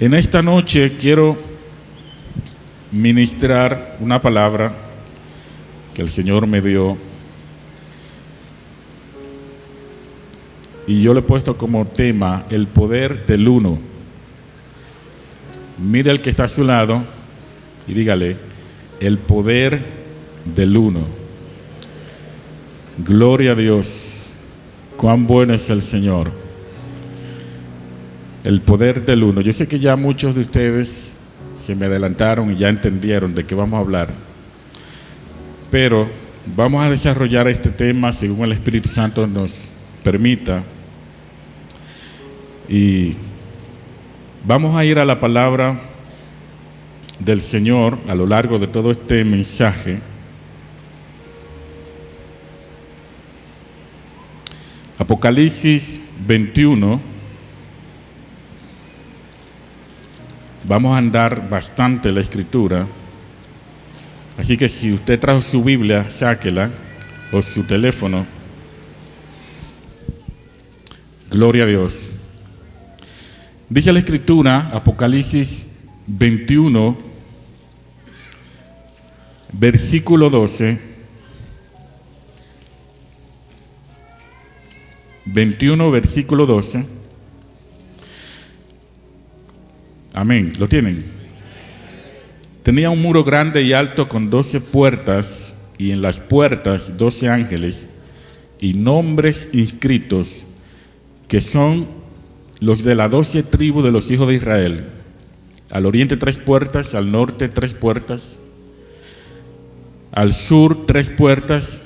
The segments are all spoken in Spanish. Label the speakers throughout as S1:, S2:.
S1: En esta noche quiero ministrar una palabra que el Señor me dio y yo le he puesto como tema el poder del uno. Mire al que está a su lado y dígale: el poder del uno. Gloria a Dios, cuán bueno es el Señor. El poder del uno. Yo sé que ya muchos de ustedes se me adelantaron y ya entendieron de qué vamos a hablar, pero vamos a desarrollar este tema según el Espíritu Santo nos permita, y vamos a ir a la palabra del Señor a lo largo de todo este mensaje. Apocalipsis 21. Vamos a andar bastante la escritura, así que si usted trajo su Biblia, sáquela, o su teléfono. Gloria a Dios. Dice la escritura, Apocalipsis 21, versículo 12. 21, versículo 12. Amén. ¿Lo tienen? Tenía un muro grande y alto con 12 puertas, y en las puertas 12 ángeles y nombres inscritos, que son los de las 12 tribus de los hijos de Israel. Al oriente 3 puertas, al norte 3 puertas, al sur 3 puertas,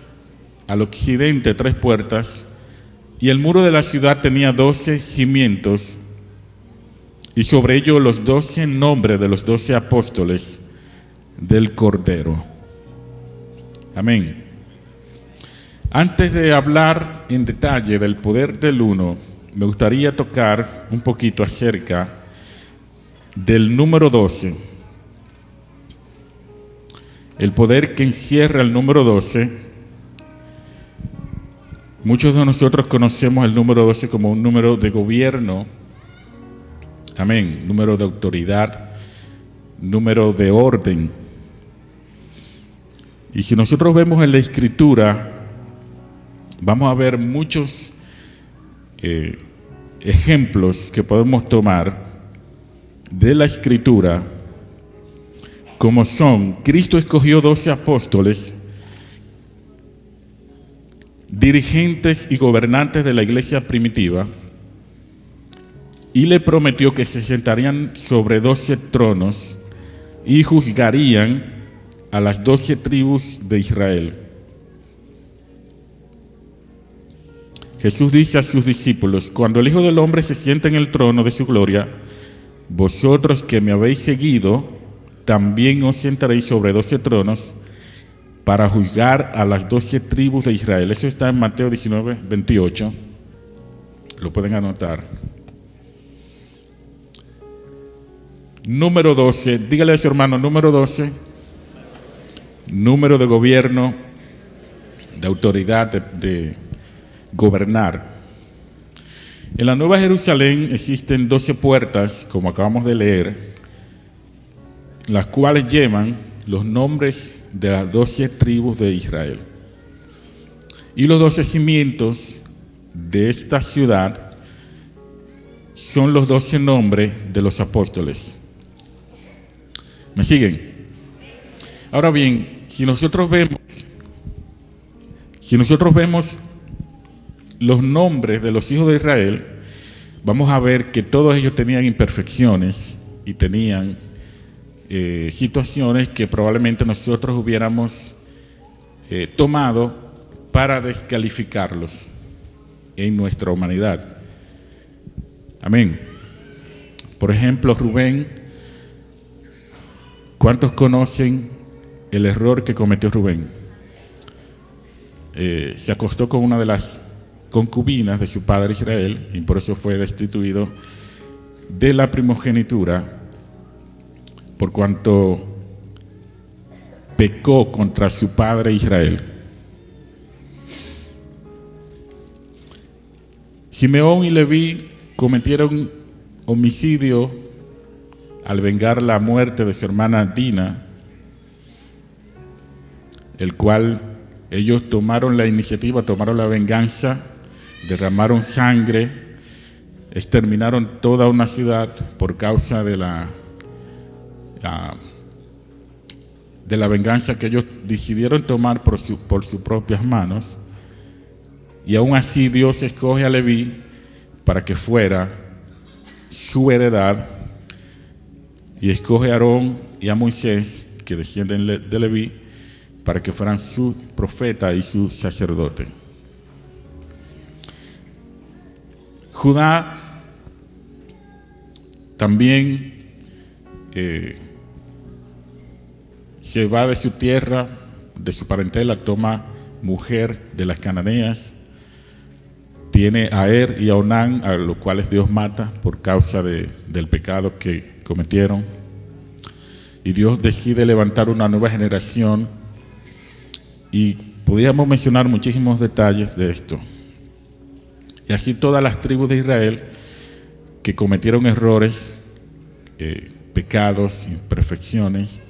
S1: al occidente 3 puertas, y el muro de la ciudad tenía 12 cimientos, y sobre ello los 12 nombres de los 12 apóstoles del Cordero. Amén. Antes de hablar en detalle del poder del uno, me gustaría tocar un poquito acerca del número 12. El poder que encierra el número 12. Muchos de nosotros conocemos el número 12 como un número de gobierno. Amén. Número de autoridad, número de orden. Y si nosotros vemos en la escritura, vamos a ver muchos ejemplos que podemos tomar de la escritura, como son: Cristo escogió 12 apóstoles, dirigentes y gobernantes de la iglesia primitiva, y le prometió que se sentarían sobre 12 tronos y juzgarían a las 12 tribus de Israel. Jesús dice a sus discípulos: cuando el Hijo del Hombre se siente en el trono de su gloria, vosotros que me habéis seguido, también os sentaréis sobre 12 tronos para juzgar a las 12 tribus de Israel. Eso está en Mateo 19, 28. Lo pueden anotar. Número 12, dígale a su hermano: número 12, número de gobierno, de autoridad, de gobernar. En la Nueva Jerusalén existen 12 puertas, como acabamos de leer, las cuales llevan los nombres de las 12 tribus de Israel. Y los 12 cimientos de esta ciudad son los 12 nombres de los apóstoles. ¿Me siguen? Ahora bien, si nosotros vemos los nombres de los hijos de Israel, vamos a ver que todos ellos tenían imperfecciones y tenían situaciones que probablemente nosotros hubiéramos tomado para descalificarlos en nuestra humanidad. Amén. Por ejemplo, Rubén. ¿Cuántos conocen el error que cometió Rubén? Se acostó con una de las concubinas de su padre Israel y por eso fue destituido de la primogenitura, por cuanto pecó contra su padre Israel. Simeón y Leví cometieron homicidio al vengar la muerte de su hermana Dina, el cual ellos tomaron la iniciativa, tomaron la venganza, derramaron sangre, exterminaron toda una ciudad por causa de la venganza que ellos decidieron tomar por sus propias manos. Y aún así Dios escoge a Leví para que fuera su heredad, y escoge a Aarón y a Moisés, que descienden de Leví, para que fueran su profeta y su sacerdote. Judá también se va de su tierra, de su parentela, toma mujer de las cananeas, tiene a Er y a Onán, a los cuales Dios mata por causa del pecado que cometieron, y Dios decide levantar una nueva generación. Y podríamos mencionar muchísimos detalles de esto. Y así todas las tribus de Israel que cometieron errores, pecados, imperfecciones,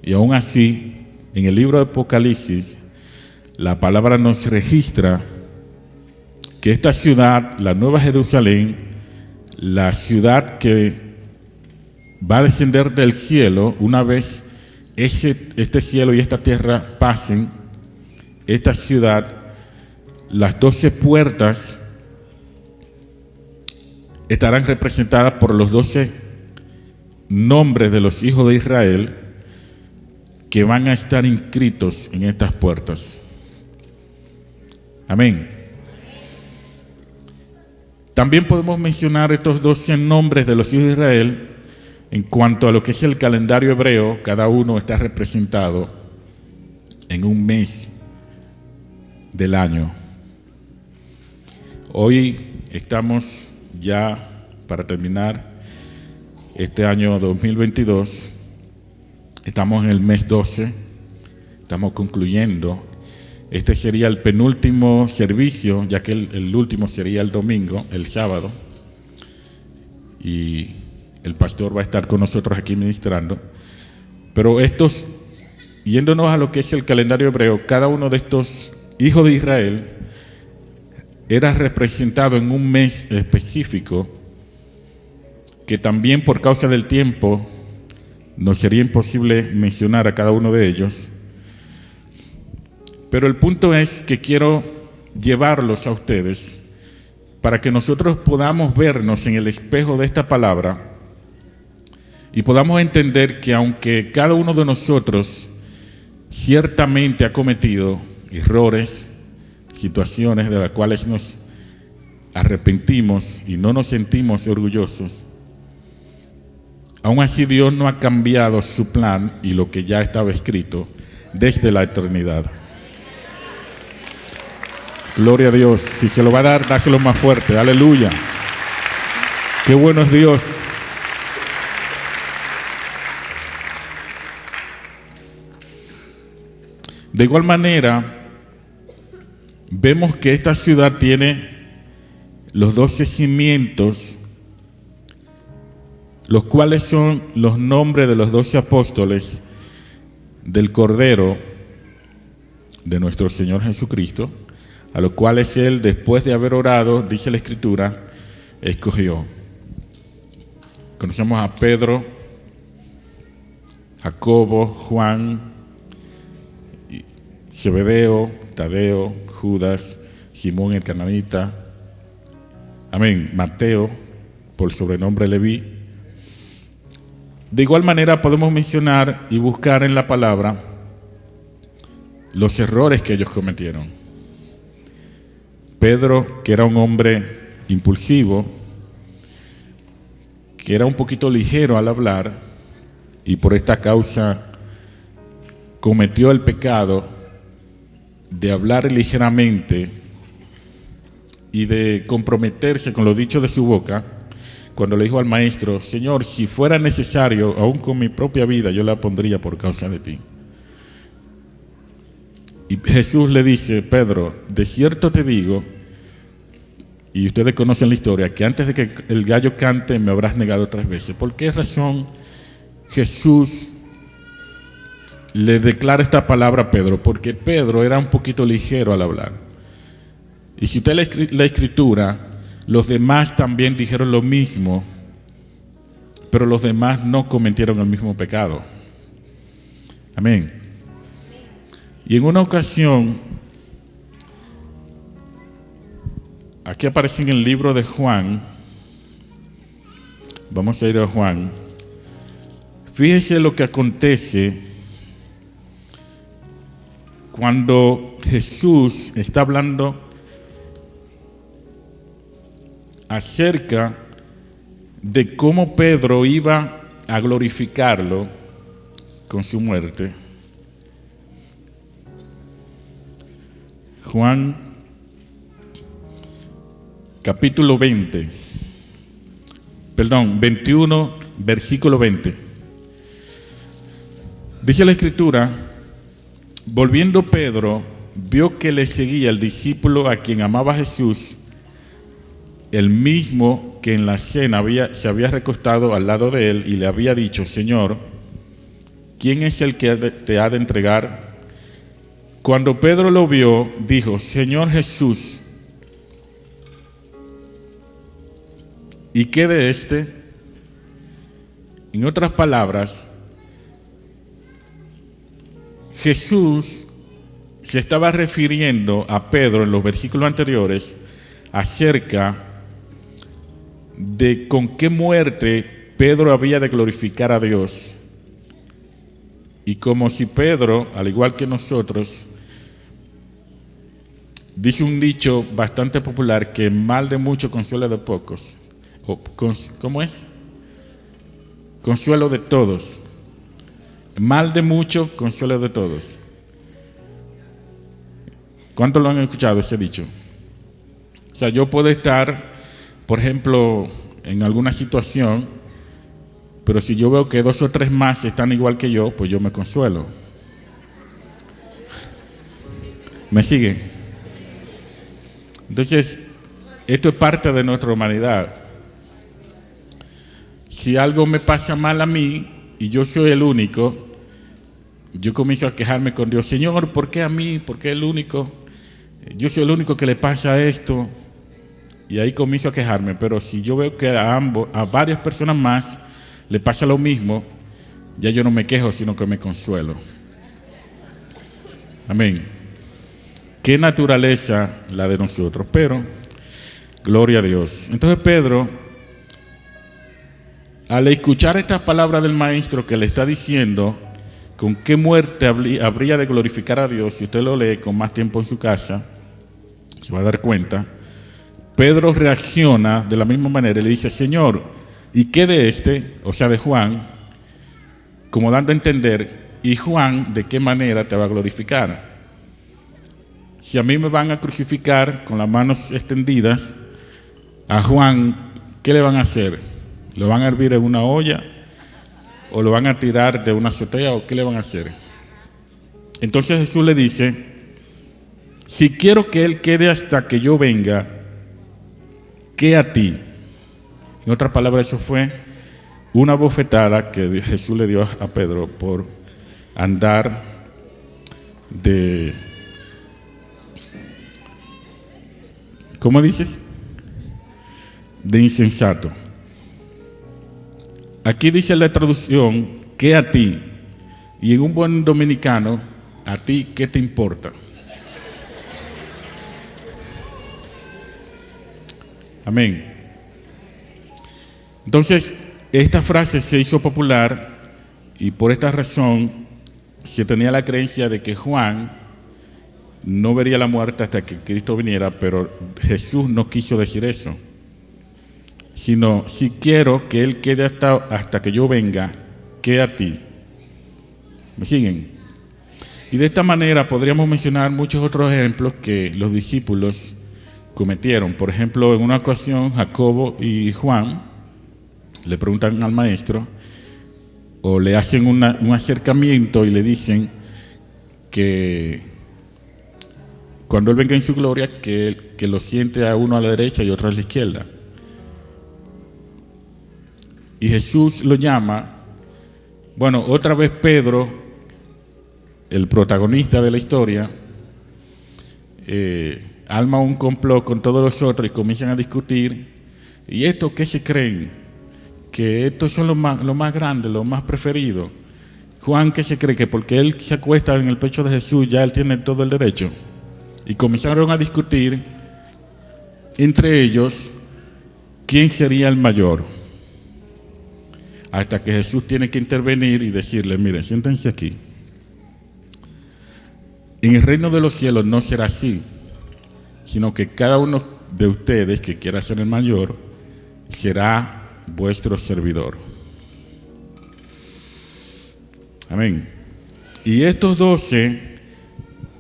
S1: y aún así, en el libro de Apocalipsis, la palabra nos registra que esta ciudad, la Nueva Jerusalén, la ciudad que va a descender del cielo, una vez este cielo y esta tierra pasen, esta ciudad, las 12 puertas estarán representadas por los 12 nombres de los hijos de Israel que van a estar inscritos en estas puertas. Amén. También podemos mencionar estos 12 nombres de los hijos de Israel en cuanto a lo que es el calendario hebreo. Cada uno está representado en un mes del año. Hoy estamos ya para terminar este año 2022. Estamos en el mes 12, estamos concluyendo. Este sería el penúltimo servicio, ya que el último sería el domingo, el sábado. Y el pastor va a estar con nosotros aquí ministrando. Pero yéndonos a lo que es el calendario hebreo, cada uno de estos hijos de Israel era representado en un mes específico, que también por causa del tiempo nos sería imposible mencionar a cada uno de ellos. Pero el punto es que quiero llevarlos a ustedes para que nosotros podamos vernos en el espejo de esta palabra y podamos entender que aunque cada uno de nosotros ciertamente ha cometido errores, situaciones de las cuales nos arrepentimos y no nos sentimos orgullosos, aún así Dios no ha cambiado su plan y lo que ya estaba escrito desde la eternidad. Gloria a Dios. Si se lo va a dar, dáselo más fuerte. Aleluya. Qué bueno es Dios. De igual manera, vemos que esta ciudad tiene los 12 cimientos, los cuales son los nombres de los 12 apóstoles del Cordero de nuestro Señor Jesucristo, a los cuales Él, después de haber orado, dice la Escritura, escogió. Conocemos a Pedro, Jacobo, Juan, Zebedeo, Tadeo, Judas, Simón el Cananita, amén, Mateo, por sobrenombre Leví. De igual manera podemos mencionar y buscar en la palabra los errores que ellos cometieron. Pedro, que era un hombre impulsivo, que era un poquito ligero al hablar, y por esta causa cometió el pecado de hablar ligeramente y de comprometerse con lo dicho de su boca, cuando le dijo al maestro: Señor, si fuera necesario, aún con mi propia vida, yo la pondría por causa de ti. Y Jesús le dice: Pedro, de cierto te digo, y ustedes conocen la historia, que antes de que el gallo cante me habrás negado 3 veces. ¿Por qué razón Jesús le declara esta palabra a Pedro? Porque Pedro era un poquito ligero al hablar. Y si usted lee la escritura, los demás también dijeron lo mismo, pero los demás no cometieron el mismo pecado. Amén. Y en una ocasión, aquí aparece en el libro de Juan, vamos a ir a Juan, fíjese lo que acontece cuando Jesús está hablando acerca de cómo Pedro iba a glorificarlo con su muerte. Juan capítulo 21, versículo 20. Dice la escritura: volviendo Pedro, vio que le seguía el discípulo a quien amaba Jesús, el mismo que en la cena se había recostado al lado de él y le había dicho: Señor, ¿quién es el que te ha de entregar? Cuando Pedro lo vio, dijo: Señor Jesús, ¿y qué de este? En otras palabras, Jesús se estaba refiriendo a Pedro en los versículos anteriores acerca de con qué muerte Pedro había de glorificar a Dios. Y como si Pedro, al igual que nosotros, dice un dicho bastante popular que mal de mucho consuelo de pocos. ¿Cómo es? Consuelo de todos. Mal de mucho, consuelo de todos. ¿Cuántos lo han escuchado ese dicho? O sea, yo puedo estar, por ejemplo, en alguna situación, pero si yo veo que 2 o 3 más están igual que yo, pues yo me consuelo. ¿Me sigue? Entonces, esto es parte de nuestra humanidad. Si algo me pasa mal a mí y yo soy el único, yo comienzo a quejarme con Dios: Señor, ¿por qué a mí? ¿Por qué el único? Yo soy el único que le pasa esto. Y ahí comienzo a quejarme. Pero si yo veo que a varias personas más le pasa lo mismo, ya yo no me quejo, sino que me consuelo. Amén. Qué naturaleza la de nosotros, pero gloria a Dios. Entonces Pedro, al escuchar estas palabras del maestro que le está diciendo con qué muerte habría de glorificar a Dios, si usted lo lee con más tiempo en su casa, se va a dar cuenta. Pedro reacciona de la misma manera y le dice: Señor, ¿y qué de este? O sea, de Juan, como dando a entender: ¿y Juan de qué manera te va a glorificar? Si a mí me van a crucificar con las manos extendidas, a Juan, ¿qué le van a hacer? ¿Lo van a hervir en una olla? ¿O lo van a tirar de una azotea? ¿O qué le van a hacer? Entonces Jesús le dice: si quiero que él quede hasta que yo venga, ¿qué a ti? En otras palabras, eso fue una bofetada que Jesús le dio a Pedro por andar de... ¿Cómo dices? De insensato. Aquí dice la traducción: ¿qué a ti? Y en un buen dominicano, ¿a ti qué te importa? Amén. Entonces, esta frase se hizo popular y por esta razón se tenía la creencia de que Juan no vería la muerte hasta que Cristo viniera, pero Jesús no quiso decir eso, sino: si quiero que él quede hasta que yo venga, ¿qué a ti? ¿Me siguen? Y de esta manera podríamos mencionar muchos otros ejemplos que los discípulos cometieron. Por ejemplo, en una ocasión Jacobo y Juan le preguntan al maestro o le hacen un acercamiento y le dicen que cuando Él venga en su gloria, que lo siente a uno a la derecha y otro a la izquierda. Y Jesús lo llama. Bueno, otra vez Pedro, el protagonista de la historia, arma un complot con todos los otros y comienzan a discutir. ¿Y esto qué se creen? Que estos son los más grandes, los más preferidos. Juan, ¿qué se cree? Que porque él se acuesta en el pecho de Jesús, ya él tiene todo el derecho. Y comenzaron a discutir entre ellos quién sería el mayor. Hasta que Jesús tiene que intervenir y decirle: miren, siéntense aquí. En el reino de los cielos no será así, sino que cada uno de ustedes que quiera ser el mayor será vuestro servidor. Amén. Y estos 12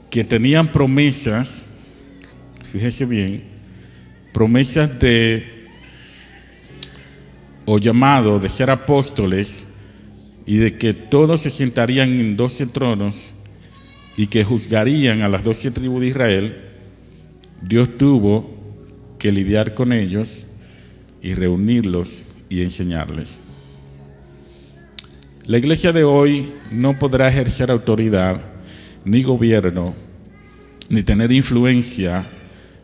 S1: que tenían promesas, fíjese bien, promesas o llamado de ser apóstoles y de que todos se sentarían en 12 tronos y que juzgarían a las 12 tribus de Israel, Dios tuvo que lidiar con ellos y reunirlos y enseñarles. La iglesia de hoy no podrá ejercer autoridad, ni gobierno, ni tener influencia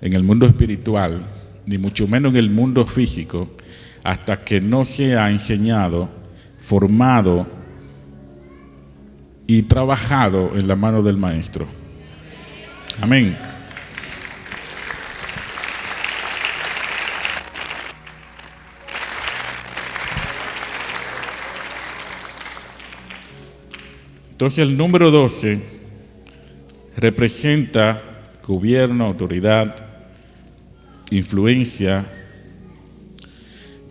S1: en el mundo espiritual, ni mucho menos en el mundo físico, hasta que no sea enseñado, formado y trabajado en la mano del Maestro. Amén. Entonces el número 12 representa gobierno, autoridad, influencia,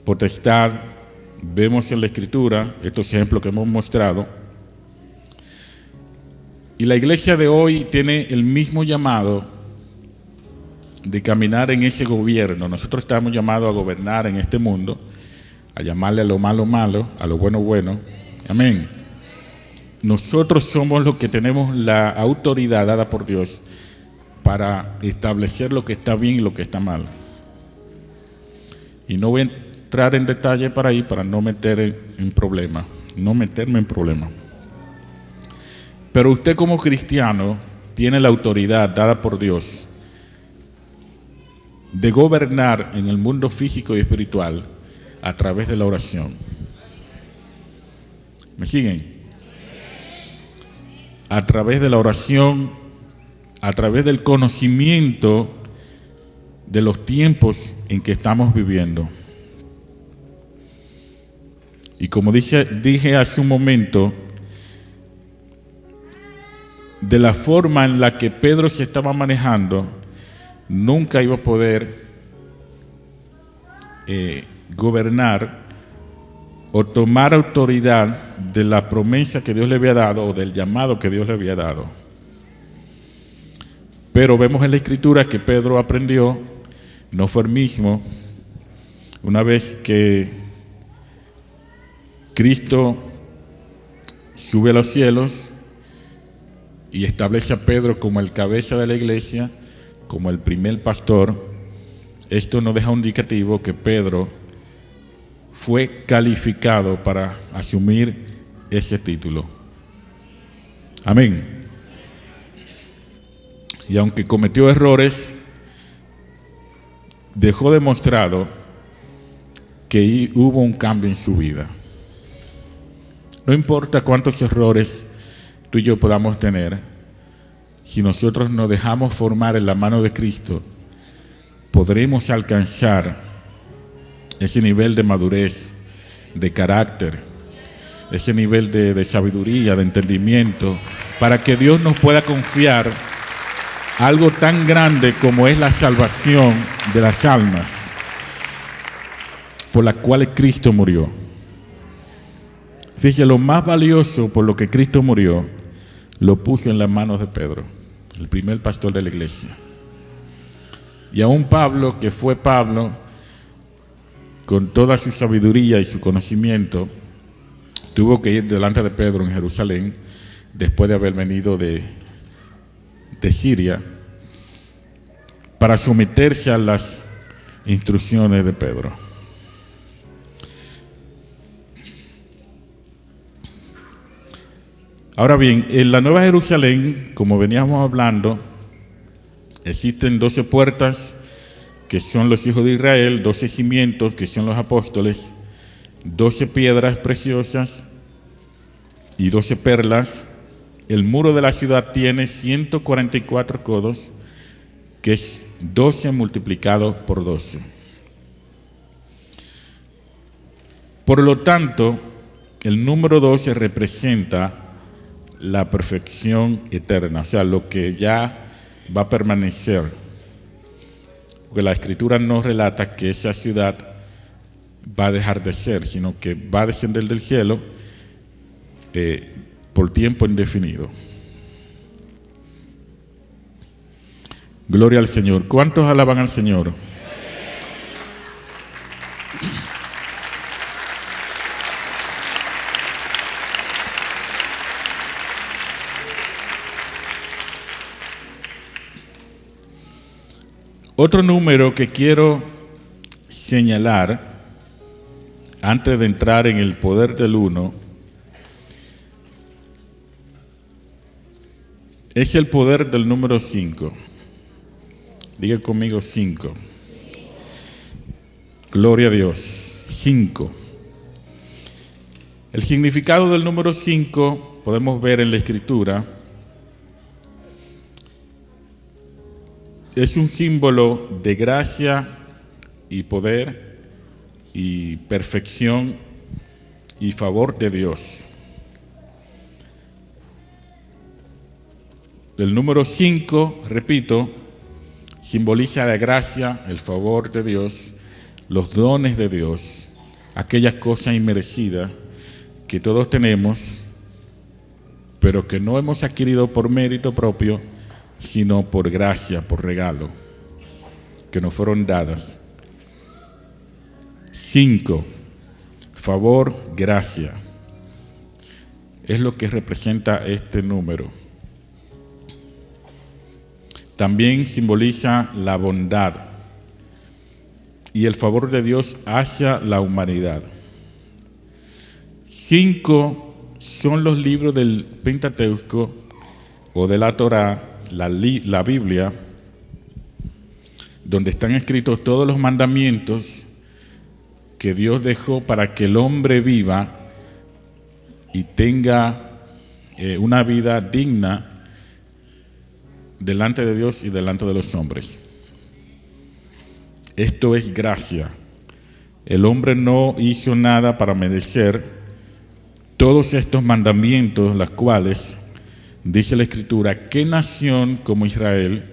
S1: potestad. Vemos en la Escritura estos ejemplos que hemos mostrado. Y la iglesia de hoy tiene el mismo llamado de caminar en ese gobierno. Nosotros estamos llamados a gobernar en este mundo, a llamarle a lo malo malo, a lo bueno bueno. Amén. Nosotros somos los que tenemos la autoridad dada por Dios para establecer lo que está bien y lo que está mal. Y no voy a entrar en detalle para no meterme en problemas. Pero usted como cristiano tiene la autoridad dada por Dios de gobernar en el mundo físico y espiritual a través de la oración. ¿Me siguen? A través de la oración, a través del conocimiento de los tiempos en que estamos viviendo. Y como dije hace un momento, de la forma en la que Pedro se estaba manejando, nunca iba a poder gobernar o tomar autoridad de la promesa que Dios le había dado o del llamado que Dios le había dado. Pero vemos en la Escritura que Pedro aprendió, no fue el mismo, una vez que Cristo sube a los cielos y establece a Pedro como el cabeza de la iglesia, como el primer pastor. Esto nos deja un indicativo que Pedro fue calificado para asumir ese título. Amén. Y aunque cometió errores, dejó demostrado que hubo un cambio en su vida. No importa cuántos errores tú y yo podamos tener, si nosotros nos dejamos formar en la mano de Cristo, podremos alcanzar ese nivel de madurez, de carácter, ese nivel de sabiduría, de entendimiento, para que Dios nos pueda confiar algo tan grande como es la salvación de las almas, por las cuales Cristo murió. Fíjese, lo más valioso por lo que Cristo murió, lo puso en las manos de Pedro, el primer pastor de la iglesia. Y aún Pablo, que fue Pablo, con toda su sabiduría y su conocimiento, tuvo que ir delante de Pedro en Jerusalén, después de haber venido de Siria, para someterse a las instrucciones de Pedro. Ahora bien, en la Nueva Jerusalén, como veníamos hablando, existen 12 puertas, que son los hijos de Israel, 12 cimientos, que son los apóstoles, 12 piedras preciosas y 12 perlas. El muro de la ciudad tiene 144 codos, que es 12 multiplicado por 12. Por lo tanto, el número 12 representa la perfección eterna, o sea, lo que ya va a permanecer. Porque la Escritura no relata que esa ciudad va a dejar de ser, sino que va a descender del cielo por tiempo indefinido. Gloria al Señor. ¿Cuántos alaban al Señor? Otro número que quiero señalar antes de entrar en el poder del uno es el poder del número 5. Diga conmigo 5. Gloria a Dios. 5. El significado del número 5 podemos ver en la Escritura. Es un símbolo de gracia y poder y perfección y favor de Dios. El número 5, repito, simboliza la gracia, el favor de Dios, los dones de Dios, aquellas cosas inmerecidas que todos tenemos, pero que no hemos adquirido por mérito propio, sino por gracia, por regalo, que nos fueron dadas. 5. Favor, gracia. Es lo que representa este número. También simboliza la bondad y el favor de Dios hacia la humanidad. 5 son los libros del Pentateuco o de la Torá, la Biblia, donde están escritos todos los mandamientos que Dios dejó para que el hombre viva y tenga una vida digna delante de Dios y delante de los hombres. Esto es gracia. El hombre no hizo nada para merecer todos estos mandamientos, los cuales, dice la Escritura, ¿qué nación como Israel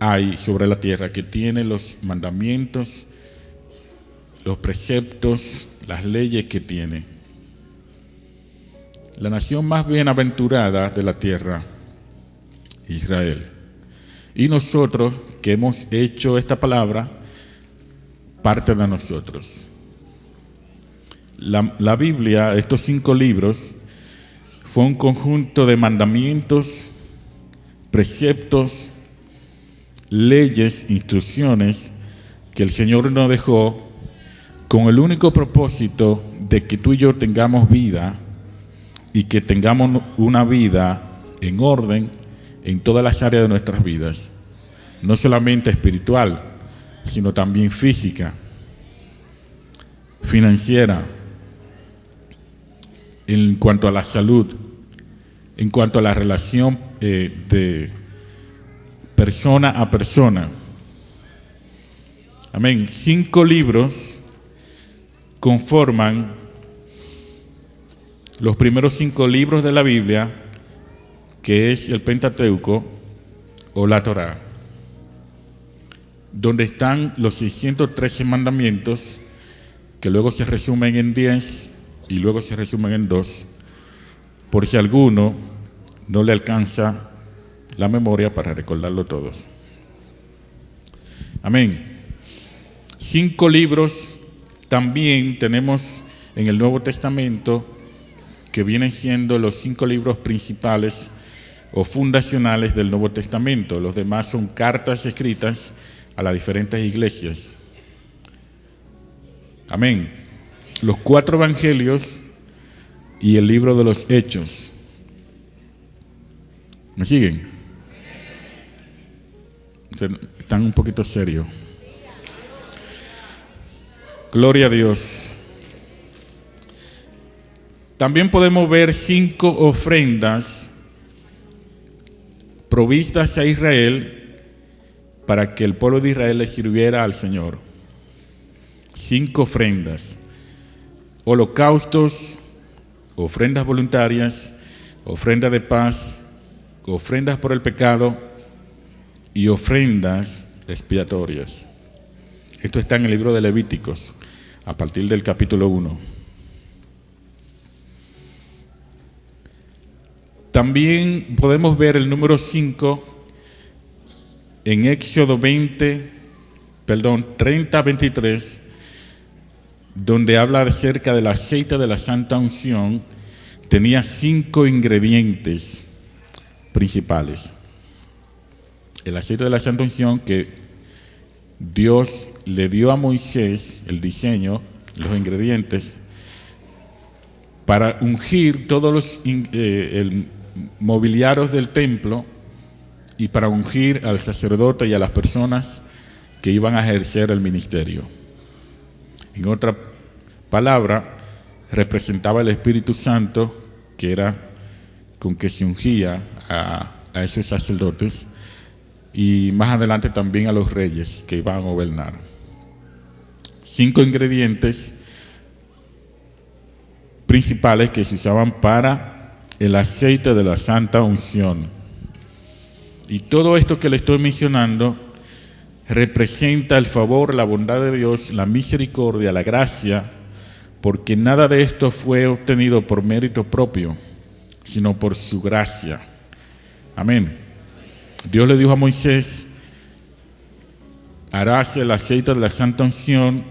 S1: hay sobre la tierra que tiene los mandamientos, los preceptos, las leyes que tiene? La nación más bienaventurada de la tierra, Israel. Y nosotros que hemos hecho esta palabra parte de nosotros. La Biblia, estos 5 libros, fue un conjunto de mandamientos, preceptos, leyes, instrucciones que el Señor nos dejó con el único propósito de que tú y yo tengamos vida y que tengamos una vida en orden en todas las áreas de nuestras vidas, no solamente espiritual, sino también física, financiera, en cuanto a la salud, en cuanto a la relación de persona a persona. Amén. 5 libros conforman los primeros 5 libros de la Biblia, que es el Pentateuco o la Torá, donde están los 613 mandamientos, que luego se resumen en 10 y luego se resumen en 2, por si alguno no le alcanza la memoria para recordarlo todos. Amén. 5 libros también tenemos en el Nuevo Testamento, que vienen siendo los 5 libros principales o fundacionales del Nuevo Testamento. Los demás son cartas escritas a las diferentes iglesias. Amén. Los 4 evangelios y el libro de los Hechos. ¿Me siguen? Están un poquito serios. Gloria a Dios. También podemos ver 5 ofrendas provistas a Israel para que el pueblo de Israel le sirviera al Señor. 5 ofrendas: holocaustos, ofrendas voluntarias, ofrendas de paz, ofrendas por el pecado y ofrendas expiatorias. Esto está en el libro de Levíticos, a partir del capítulo 1. También podemos ver el número 5 en Éxodo 30:23, donde habla acerca del aceite de la santa unción. Tenía 5 ingredientes principales. El aceite de la santa unción que Dios le dio a Moisés, el diseño, los ingredientes, para ungir todos los mobiliarios del templo y para ungir al sacerdote y a las personas que iban a ejercer el ministerio. En otra palabra, representaba el Espíritu Santo, que era con que se ungía a esos sacerdotes, y más adelante también a los reyes que iban a gobernar. 5 ingredientes principales que se usaban para el aceite de la santa unción. Y todo esto que le estoy mencionando representa el favor, la bondad de Dios, la misericordia, la gracia, porque nada de esto fue obtenido por mérito propio, sino por su gracia. Amén. Dios le dijo a Moisés: harás el aceite de la santa unción.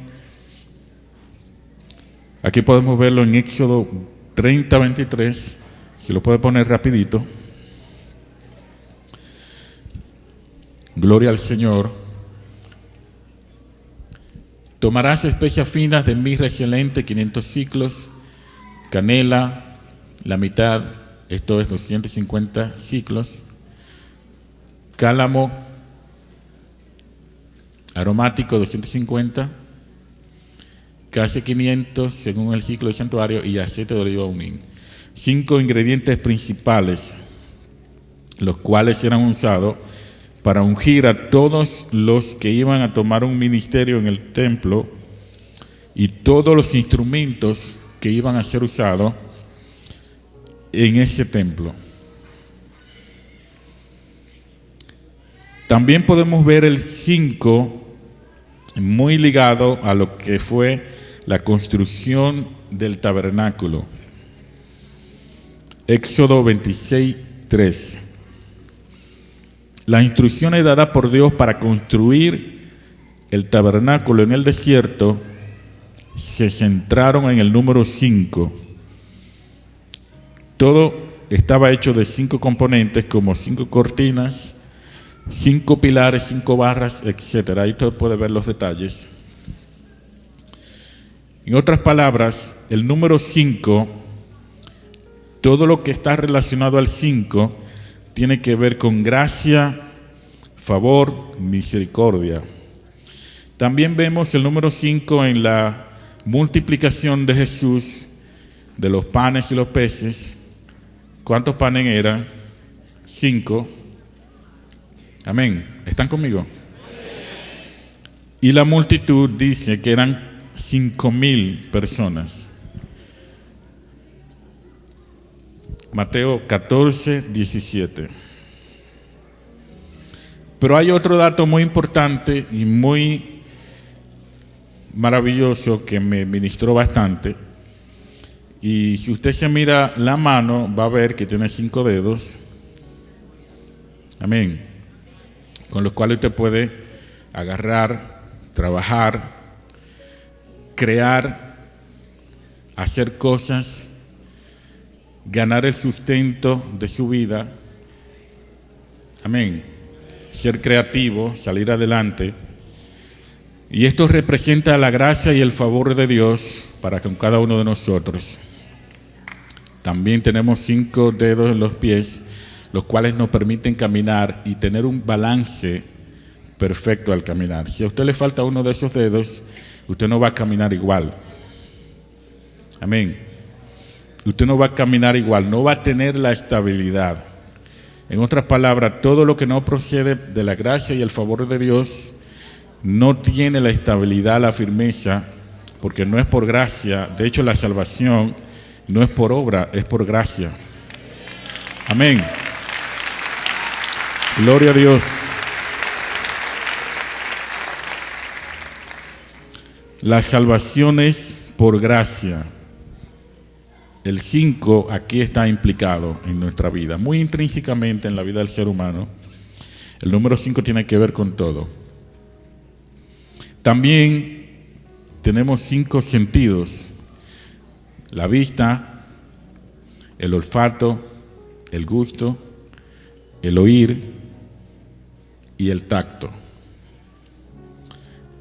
S1: Aquí podemos verlo en Éxodo 30:23, si lo puede poner rapidito. Gloria al Señor. Tomarás especias finas de mirra excelente, 500 ciclos, canela, la mitad, esto es 250 ciclos, cálamo aromático 250, casi 500 según el ciclo del santuario, y aceite de oliva unín. 5 ingredientes principales, los cuales eran usados para ungir a todos los que iban a tomar un ministerio en el templo y todos los instrumentos que iban a ser usados en ese templo. También podemos ver el 5 muy ligado a lo que fue la construcción del tabernáculo. Éxodo 26:3. Las instrucciones dadas por Dios para construir el tabernáculo en el desierto se centraron en el número 5. Todo estaba hecho de 5 componentes, como 5 cortinas, 5 pilares, 5 barras, etc. Ahí usted puede ver los detalles. En otras palabras, el número 5, todo lo que está relacionado al 5, tiene que ver con gracia, favor, misericordia. También vemos el número 5 en la multiplicación de Jesús de los panes y los peces. ¿Cuántos panes eran? 5. Amén. ¿Están conmigo? Y la multitud dice que eran 5,000 personas. Mateo 14:17. Pero hay otro dato muy importante y muy maravilloso que me ministró bastante. Y si usted se mira la mano, va a ver que tiene 5 dedos. Amén. Con los cuales usted puede agarrar, trabajar, crear, hacer cosas, ganar el sustento de su vida. Amén. Ser creativo, salir adelante. Y esto representa la gracia y el favor de Dios para con cada uno de nosotros. También tenemos 5 dedos en los pies, los cuales nos permiten caminar y tener un balance perfecto al caminar. Si a usted le falta uno de esos dedos, usted no va a caminar igual. Amén. Usted no va a caminar igual, no va a tener la estabilidad. En otras palabras, todo lo que no procede de la gracia y el favor de Dios no tiene la estabilidad, la firmeza, porque no es por gracia. De hecho, la salvación no es por obra, es por gracia. Amén. Gloria a Dios. La salvación es por gracia. El 5 aquí está implicado en nuestra vida, muy intrínsecamente en la vida del ser humano. El número 5 tiene que ver con todo. También tenemos 5 sentidos: la vista, el olfato, el gusto, el oír y el tacto.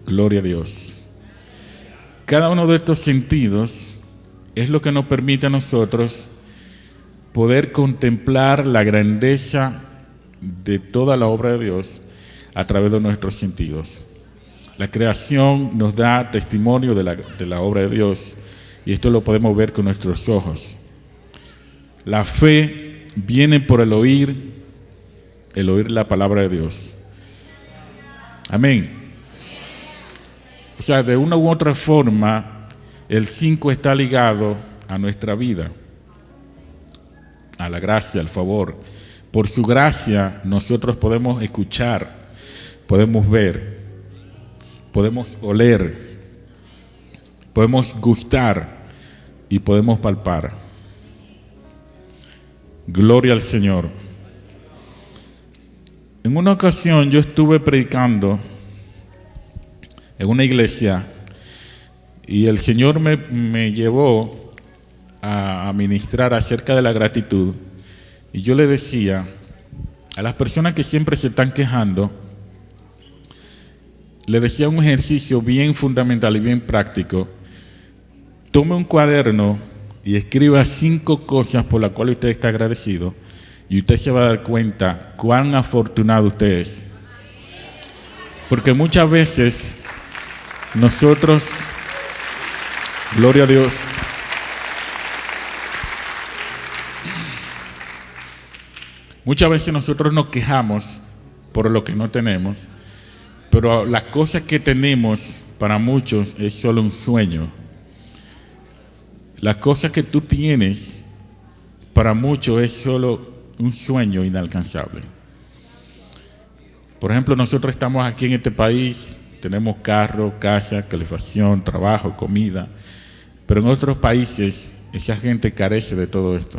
S1: Gloria a Dios. Cada uno de estos sentidos es lo que nos permite a nosotros poder contemplar la grandeza de toda la obra de Dios a través de nuestros sentidos. La creación nos da testimonio de la obra de Dios, y esto lo podemos ver con nuestros ojos. La fe viene por el oír la palabra de Dios. Amén. O sea, de una u otra forma, el 5 está ligado a nuestra vida, a la gracia, al favor. Por su gracia nosotros podemos escuchar, podemos ver, podemos oler, podemos gustar y podemos palpar. Gloria al Señor. En una ocasión yo estuve predicando en una iglesia y el Señor me llevó a ministrar acerca de la gratitud, y yo le decía a las personas que siempre se están quejando, le decía un ejercicio bien fundamental y bien práctico: tome un cuaderno y escriba 5 cosas por las cuales usted está agradecido, y usted se va a dar cuenta cuán afortunado usted es. Porque muchas veces nosotros, gloria a Dios, muchas veces nosotros nos quejamos por lo que no tenemos, pero las cosas que tenemos para muchos es solo un sueño. Las cosas que tú tienes para muchos es solo un sueño inalcanzable. Por ejemplo, nosotros estamos aquí en este país, tenemos carro, casa, calefacción, trabajo, comida, pero en otros países esa gente carece de todo esto.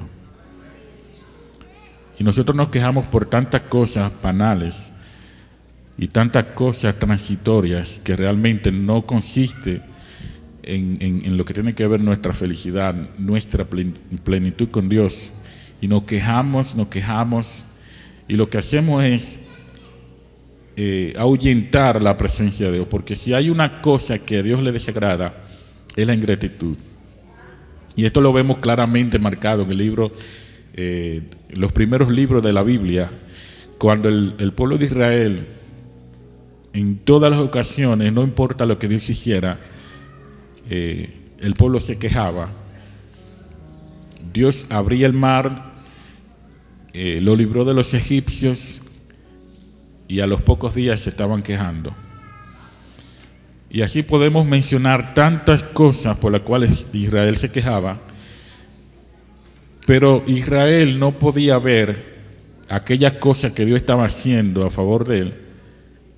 S1: Y nosotros nos quejamos por tantas cosas banales y tantas cosas transitorias que realmente no consiste en lo que tiene que ver nuestra felicidad, nuestra plenitud con Dios. Y nos quejamos, y lo que hacemos es ahuyentar la presencia de Dios, porque si hay una cosa que a Dios le desagrada, es la ingratitud. Y esto lo vemos claramente marcado en el libro, los primeros libros de la Biblia, cuando el pueblo de Israel, en todas las ocasiones, no importa lo que Dios hiciera, el pueblo se quejaba. Dios abría el mar, lo libró de los egipcios, y a los pocos días se estaban quejando. Y así podemos mencionar tantas cosas por las cuales Israel se quejaba, pero Israel no podía ver aquellas cosas que Dios estaba haciendo a favor de él,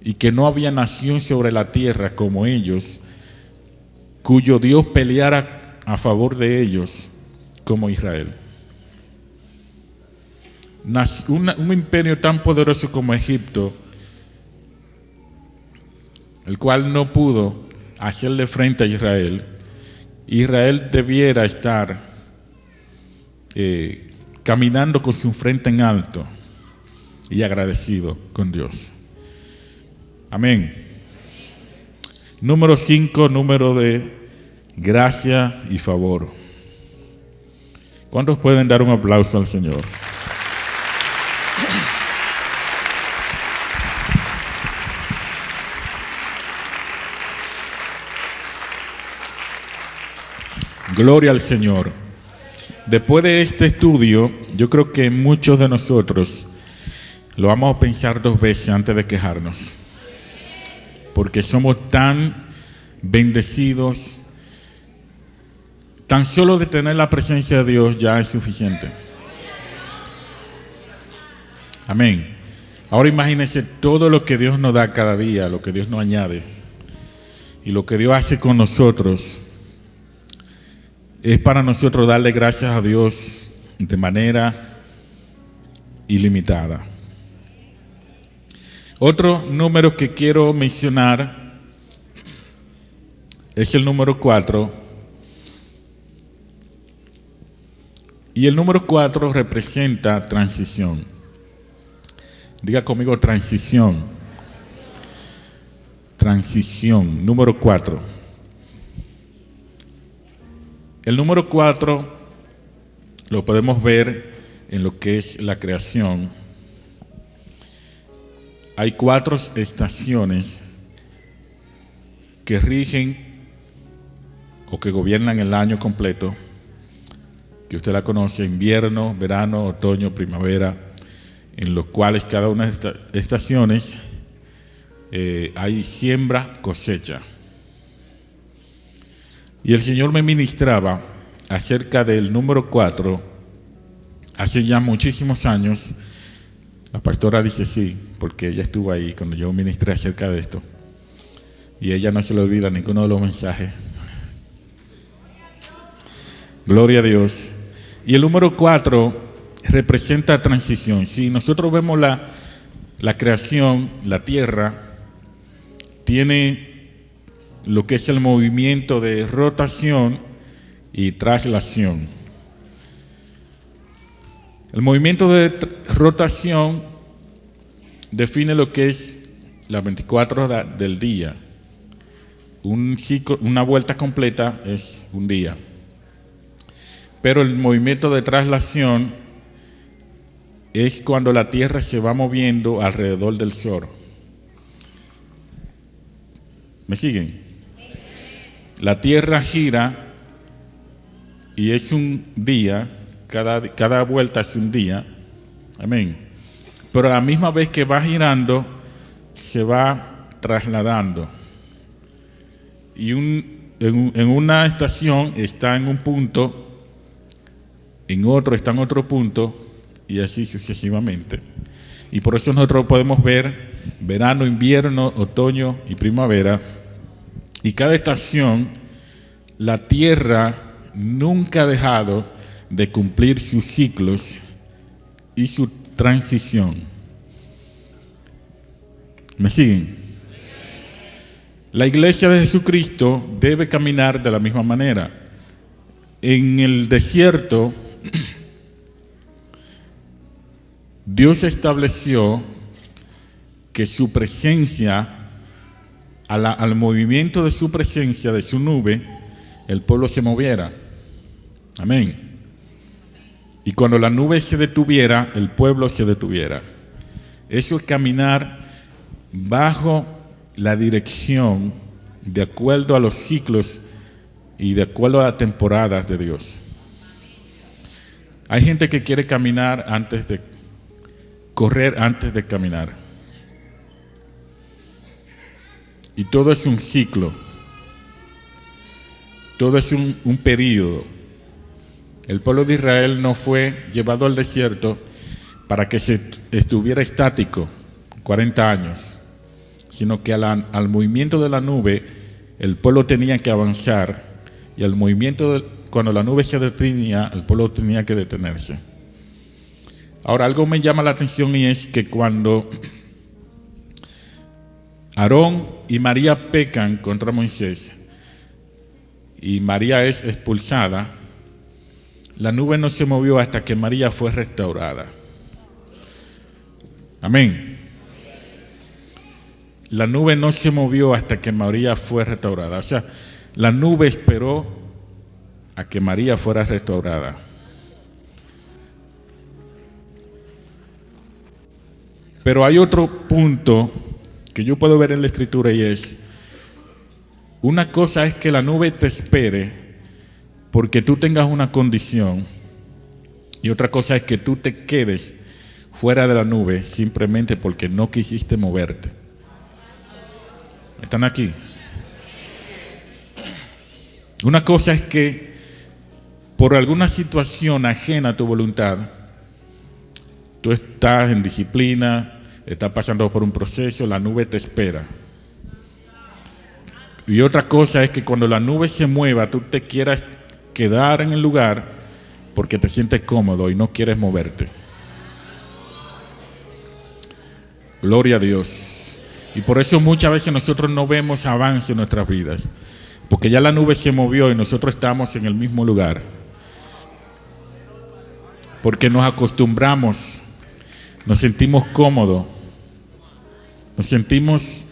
S1: y que no había nación sobre la tierra como ellos, cuyo Dios peleara a favor de ellos como Israel. Un imperio tan poderoso como Egipto, el cual no pudo hacerle frente a Israel, Israel debiera estar caminando con su frente en alto y agradecido con Dios. Amén. Número 5, número de gracia y favor. ¿Cuántos pueden dar un aplauso al Señor? Gloria al Señor. Después de este estudio, yo creo que muchos de nosotros lo vamos a pensar 2 veces antes de quejarnos, porque somos tan bendecidos. Tan solo de tener la presencia de Dios ya es suficiente. Amén. Ahora imagínense todo lo que Dios nos da cada día, lo que Dios nos añade y lo que Dios hace con nosotros. Es para nosotros darle gracias a Dios de manera ilimitada. Otro número que quiero mencionar es el número 4. Y el número 4 representa transición. Diga conmigo transición. Transición, número 4. El número 4 lo podemos ver en lo que es la creación. Hay 4 estaciones que rigen o que gobiernan el año completo, que usted la conoce: invierno, verano, otoño, primavera, en los cuales cada una de estas estaciones hay siembra, cosecha. Y el Señor me ministraba acerca del número 4 hace ya muchísimos años. La pastora dice sí, porque ella estuvo ahí cuando yo ministré acerca de esto. Y ella no se le olvida ninguno de los mensajes. Gloria a Dios. Y el número 4 representa transición. Si nosotros vemos la creación, la tierra tiene lo que es el movimiento de rotación y traslación. El movimiento de rotación define lo que es las 24 horas del día. Un ciclo, una vuelta completa es un día. Pero el movimiento de traslación es cuando la Tierra se va moviendo alrededor del Sol. ¿Me siguen? La Tierra gira y es un día, cada vuelta es un día. Amén. Pero a la misma vez que va girando, se va trasladando. Y en una estación está en un punto, en otro está en otro punto, y así sucesivamente. Y por eso nosotros podemos ver verano, invierno, otoño y primavera. Y cada estación, la Tierra nunca ha dejado de cumplir sus ciclos y su transición. ¿Me siguen? La iglesia de Jesucristo debe caminar de la misma manera. En el desierto, Dios estableció que su presencia, al movimiento de su presencia, de su nube, el pueblo se moviera. Amén. Y cuando la nube se detuviera, el pueblo se detuviera. Eso es caminar bajo la dirección, de acuerdo a los ciclos y de acuerdo a las temporadas de Dios. Hay gente que quiere caminar antes de correr, antes de caminar. Y todo es un ciclo. Todo es un periodo. El pueblo de Israel no fue llevado al desierto para que se estuviera estático 40 años, sino que al movimiento de la nube el pueblo tenía que avanzar, y al movimiento cuando la nube se detenía, el pueblo tenía que detenerse. Ahora, algo me llama la atención, y es que cuando Aarón y María pecan contra Moisés, y María es expulsada, la nube no se movió hasta que María fue restaurada. Amén. La nube no se movió hasta que María fue restaurada. O sea, la nube esperó a que María fuera restaurada. Pero hay otro punto que yo puedo ver en la Escritura y es, una cosa es que la nube te espere porque tú tengas una condición y otra cosa es que tú te quedes fuera de la nube simplemente porque no quisiste moverte. ¿Están aquí? Una cosa es que por alguna situación ajena a tu voluntad, tú estás en disciplina, estás pasando por un proceso, la nube te espera. Y otra cosa es que cuando la nube se mueva, tú te quieras quedar en el lugar porque te sientes cómodo y no quieres moverte. Gloria a Dios. Y por eso muchas veces nosotros no vemos avance en nuestras vidas, porque ya la nube se movió y nosotros estamos en el mismo lugar. Porque nos acostumbramos, nos sentimos cómodos, nos sentimos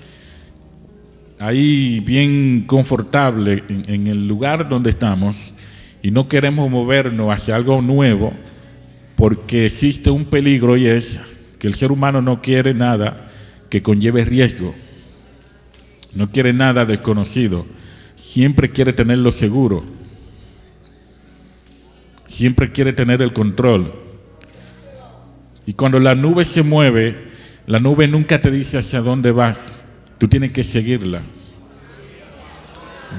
S1: ahí bien confortable en el lugar donde estamos y no queremos movernos hacia algo nuevo porque existe un peligro y es que el ser humano no quiere nada que conlleve riesgo, no quiere nada desconocido, siempre quiere tenerlo seguro, siempre quiere tener el control. Y cuando la nube se mueve, la nube nunca te dice hacia dónde vas. Tú tienes que seguirla.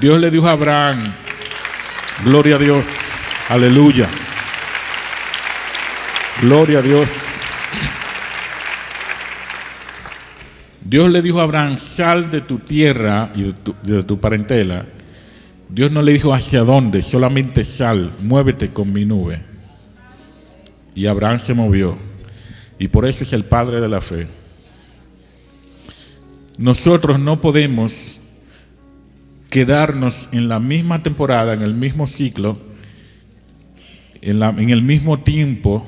S1: Dios le dijo a Abraham, gloria a Dios, aleluya, gloria a Dios. Dios le dijo a Abraham, sal de tu tierra y de tu parentela. Dios no le dijo hacia dónde, solamente sal, muévete con mi nube. Y Abraham se movió. Y por eso es el padre de la fe. Nosotros no podemos quedarnos en la misma temporada, en el mismo ciclo, en el mismo tiempo,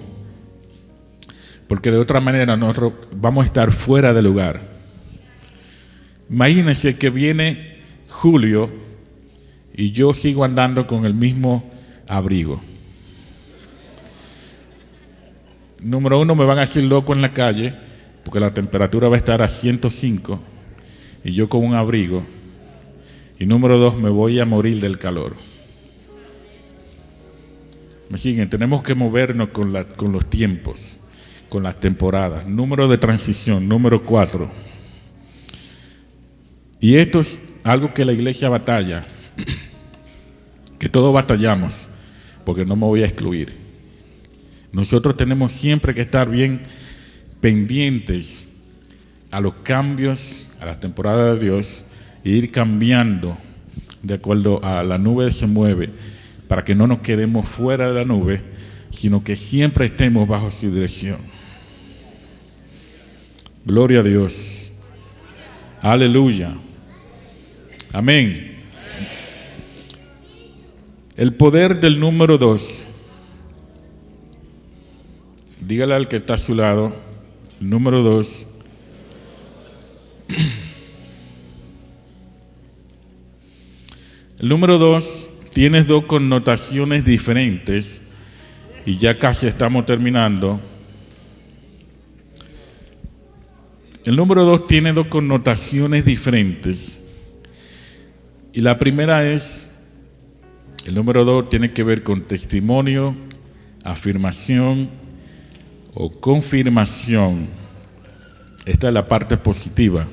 S1: porque de otra manera nosotros vamos a estar fuera de lugar. Imagínense que viene julio y yo sigo andando con el mismo abrigo. Número uno, me van a decir loco en la calle, porque la temperatura va a estar a 105 y yo con un abrigo. Y número dos, me voy a morir del calor. ¿Me siguen? Tenemos que movernos con los tiempos, con las temporadas. Número de transición, número 4. Y esto es algo que la iglesia batalla, que todos batallamos, porque no me voy a excluir. Nosotros tenemos siempre que estar bien pendientes a los cambios, a las temporadas de Dios, e ir cambiando de acuerdo a la nube se mueve, para que no nos quedemos fuera de la nube, sino que siempre estemos bajo su dirección. Gloria a Dios. Aleluya. Amén. El poder del número 2. Dígale al que está a su lado, número 2. El número 2 tiene dos connotaciones diferentes y ya casi estamos terminando. El número 2 tiene dos connotaciones diferentes. Y la primera es, el número 2 tiene que ver con testimonio, afirmación o confirmación. Esta es la parte positiva.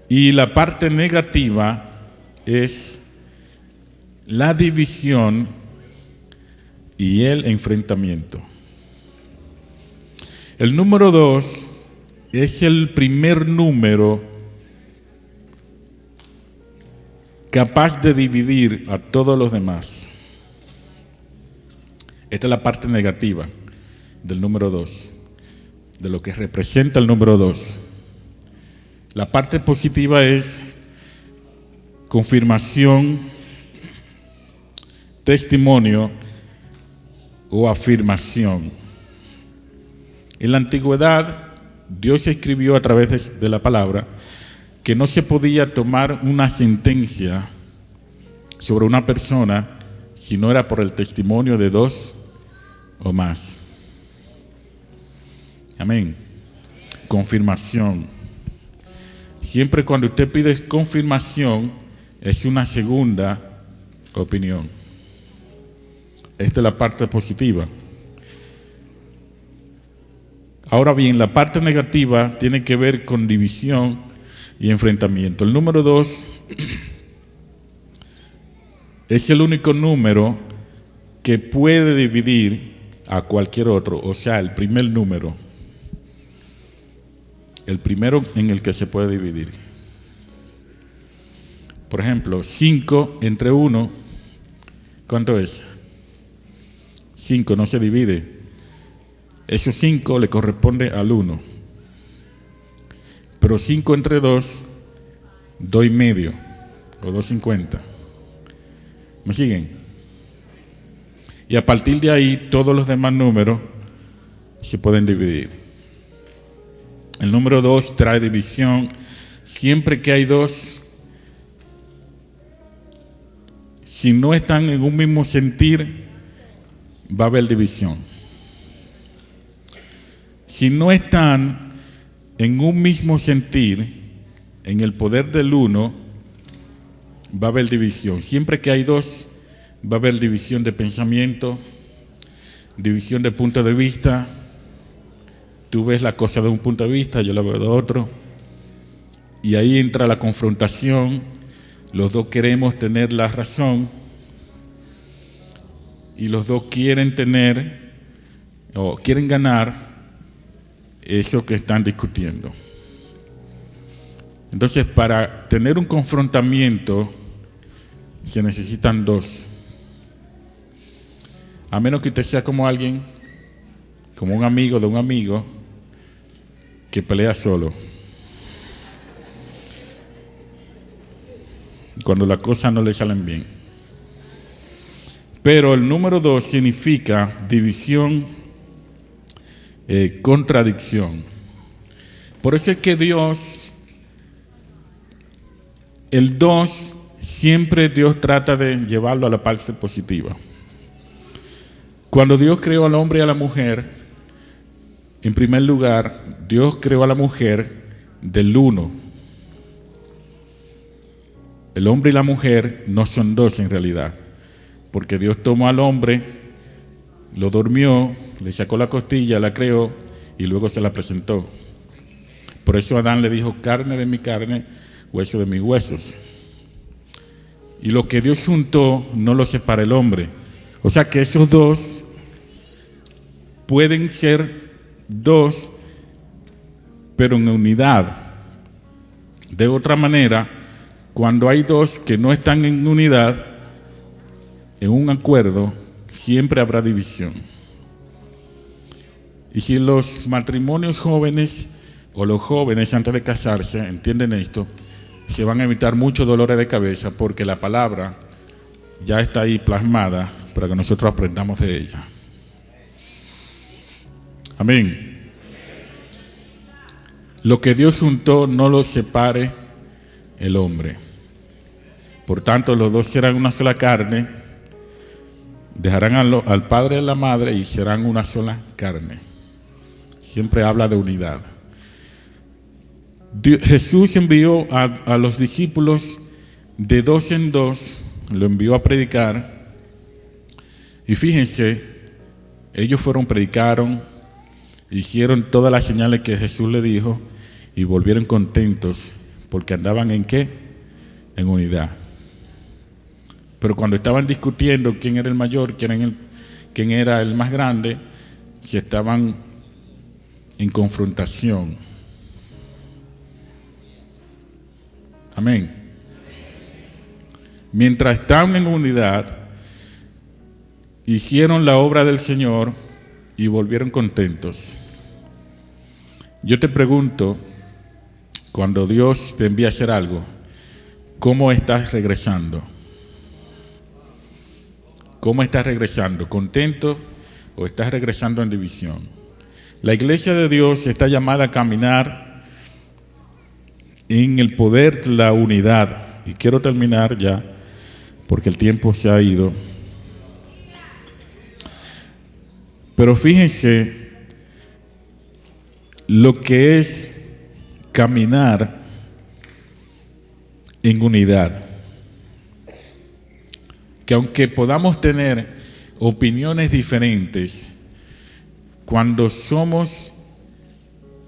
S1: Y la parte negativa es la división y el enfrentamiento. El número 2 es el primer número capaz de dividir a todos los demás. Esta es la parte negativa del número 2, de lo que representa el número 2. La parte positiva es confirmación, testimonio o afirmación. En la antigüedad, Dios escribió a través de la palabra que no se podía tomar una sentencia sobre una persona si no era por el testimonio de dos o más. Amén. Confirmación. Siempre cuando usted pide confirmación, es una segunda opinión. Esta es la parte positiva. Ahora bien, la parte negativa tiene que ver con división y enfrentamiento. El número 2 es el único número que puede dividir a cualquier otro, o sea, el primer número. El primero en el que se puede dividir. Por ejemplo, 5 entre 1, ¿cuánto es? 5 no se divide. Esos 5 le corresponde al 1. Pero 5 entre 2, 2,5 o 2,50. ¿Me siguen? Y a partir de ahí, todos los demás números se pueden dividir. El número 2 trae división. Siempre que hay dos, si no están en un mismo sentir, va a haber división. Si no están en un mismo sentir, en el poder del uno, va a haber división. Siempre que hay dos, va a haber división de pensamiento, división de punto de vista. Tú ves la cosa de un punto de vista, yo la veo de otro. Y ahí entra la confrontación. Los dos queremos tener la razón. Y los dos quieren tener, o quieren ganar, eso que están discutiendo. Entonces, para tener un confrontamiento, se necesitan dos. A menos que usted sea como alguien, como un amigo de un amigo, que pelea solo. Cuando las cosas no le salen bien. Pero el número 2 significa división, contradicción. Por eso es que Dios, el 2, siempre Dios trata de llevarlo a la parte positiva. Cuando Dios creó al hombre y a la mujer, en primer lugar, Dios creó a la mujer del uno. El hombre y la mujer no son dos en realidad, porque Dios tomó al hombre, lo durmió, le sacó la costilla, la creó y luego se la presentó. Por eso Adán le dijo: carne de mi carne, hueso de mis huesos. Y lo que Dios juntó no lo separa el hombre. O sea que esos dos pueden ser dos, pero en unidad. De otra manera, cuando hay dos que no están en unidad, en un acuerdo, siempre habrá división. Y si los matrimonios jóvenes o los jóvenes antes de casarse entienden esto, se van a evitar muchos dolores de cabeza, porque la palabra ya está ahí plasmada para que nosotros aprendamos de ella. Amén. Lo que Dios juntó no lo separe el hombre. Por tanto, los dos serán una sola carne, dejarán al padre y a la madre y serán una sola carne. Siempre habla de unidad. Jesús envió a los discípulos de dos en dos, lo envió a predicar. Y fíjense, ellos predicaron, hicieron todas las señales que Jesús le dijo y volvieron contentos porque andaban ¿en qué? En unidad. Pero cuando estaban discutiendo quién era el mayor, quién era el más grande, se estaban en confrontación. Amén. Mientras estaban en unidad, hicieron la obra del Señor y volvieron contentos. Yo te pregunto, cuando Dios te envía a hacer algo, ¿Cómo estás regresando? ¿Cómo estás regresando? ¿Contento o estás regresando en división? La iglesia de Dios está llamada a caminar en el poder de la unidad. Y quiero terminar ya, porque el tiempo se ha ido. Pero fíjense lo que es caminar en unidad. Que aunque podamos tener opiniones diferentes, cuando somos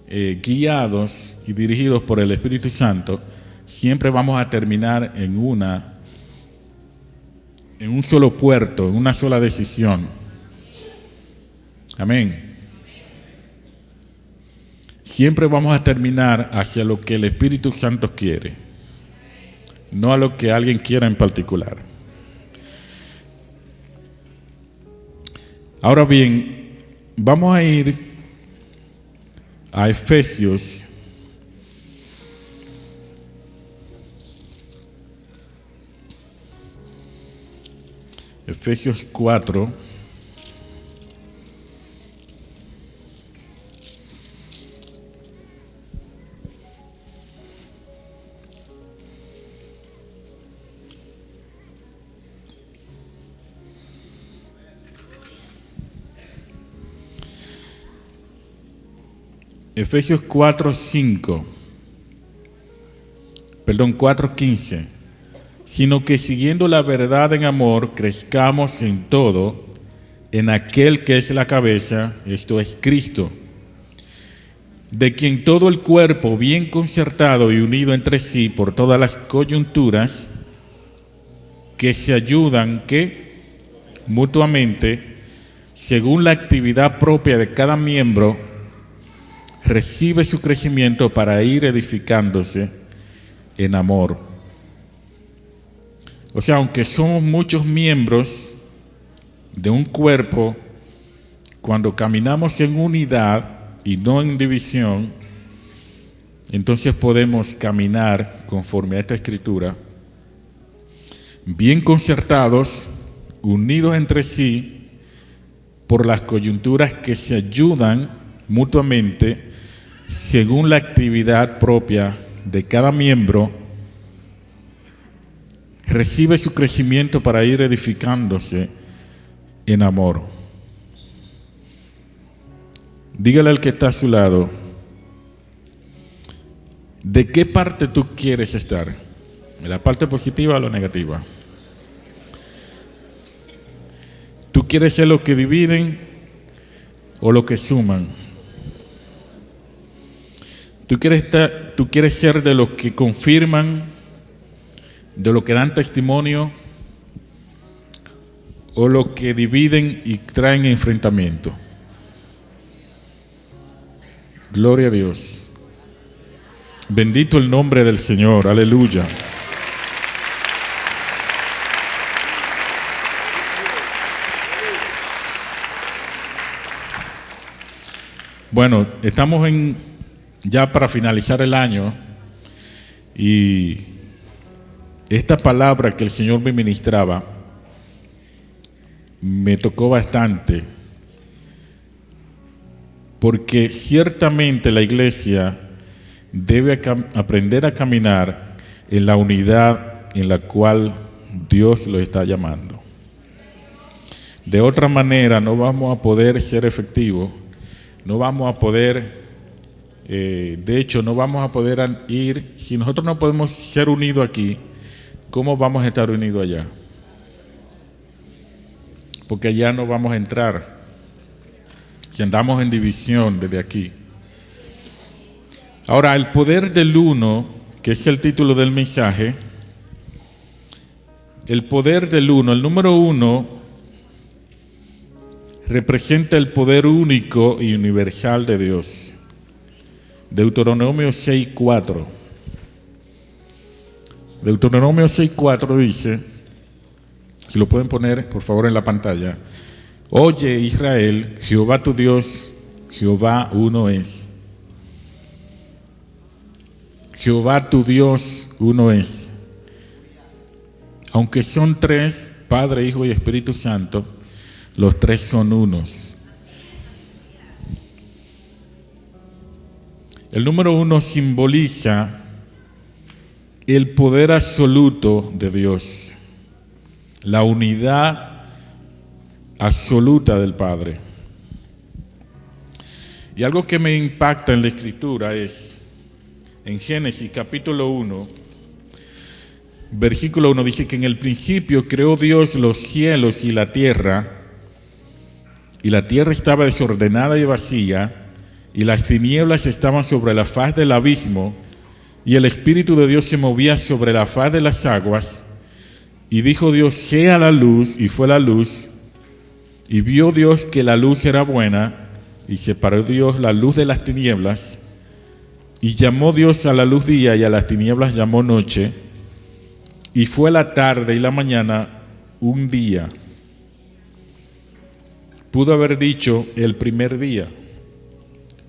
S1: guiados y dirigidos por el Espíritu Santo, siempre vamos a terminar en un solo puerto, en una sola decisión. Amén. Siempre vamos a terminar hacia lo que el Espíritu Santo quiere, no a lo que alguien quiera en particular. Ahora bien, vamos a ir a Efesios. Efesios 4. Efesios 4:15, sino que siguiendo la verdad en amor, crezcamos en todo, en aquel que es la cabeza, esto es Cristo, de quien todo el cuerpo, bien concertado y unido entre sí por todas las coyunturas, que se ayudan, mutuamente, según la actividad propia de cada miembro, recibe su crecimiento para ir edificándose en amor. O sea, aunque somos muchos miembros de un cuerpo, cuando caminamos en unidad y no en división, entonces podemos caminar conforme a esta escritura, bien concertados, unidos entre sí, por las coyunturas que se ayudan mutuamente, según la actividad propia de cada miembro, recibe su crecimiento para ir edificándose en amor. Dígale al que está a su lado, ¿de qué parte tú quieres estar? ¿En la parte positiva o la negativa? ¿Tú quieres ser los que dividen o los que suman? ¿Tú quieres ser de los que confirman, de los que dan testimonio, o los que dividen y traen enfrentamiento? Gloria a Dios. Bendito el nombre del Señor. Aleluya. Bueno, estamos ya para finalizar el año, y esta palabra que el Señor me ministraba me tocó bastante, porque ciertamente la iglesia debe aprender a caminar en la unidad en la cual Dios lo está llamando. De otra manera no vamos a poder ser efectivos, no vamos a poder, de hecho no vamos a poder ir, si nosotros no podemos ser unidos aquí, ¿cómo vamos a estar unidos allá? Porque allá no vamos a entrar si andamos en división desde aquí. Ahora, el poder del uno, que es el título del mensaje, el poder del uno, el número uno, representa el poder único y universal de Dios. Deuteronomio 6:4. Deuteronomio 6:4 dice, si lo pueden poner por favor en la pantalla: Oye Israel, Jehová tu Dios, Jehová uno es. Jehová tu Dios uno es. aunque son tres, Padre, Hijo y Espíritu Santo, los tres son unos. El número 1 simboliza el poder absoluto de Dios, la unidad absoluta del Padre. Y algo que me impacta en la Escritura es, en Génesis capítulo 1, versículo 1, dice que en el principio creó Dios los cielos y la tierra estaba desordenada y vacía, y las tinieblas estaban sobre la faz del abismo, y el Espíritu de Dios se movía sobre la faz de las aguas. Y dijo Dios, sea la luz, y fue la luz. Y vio Dios que la luz era buena, y separó Dios la luz de las tinieblas. Y llamó Dios a la luz día, y a las tinieblas llamó noche. Y fue la tarde y la mañana un día. Pudo haber dicho el primer día,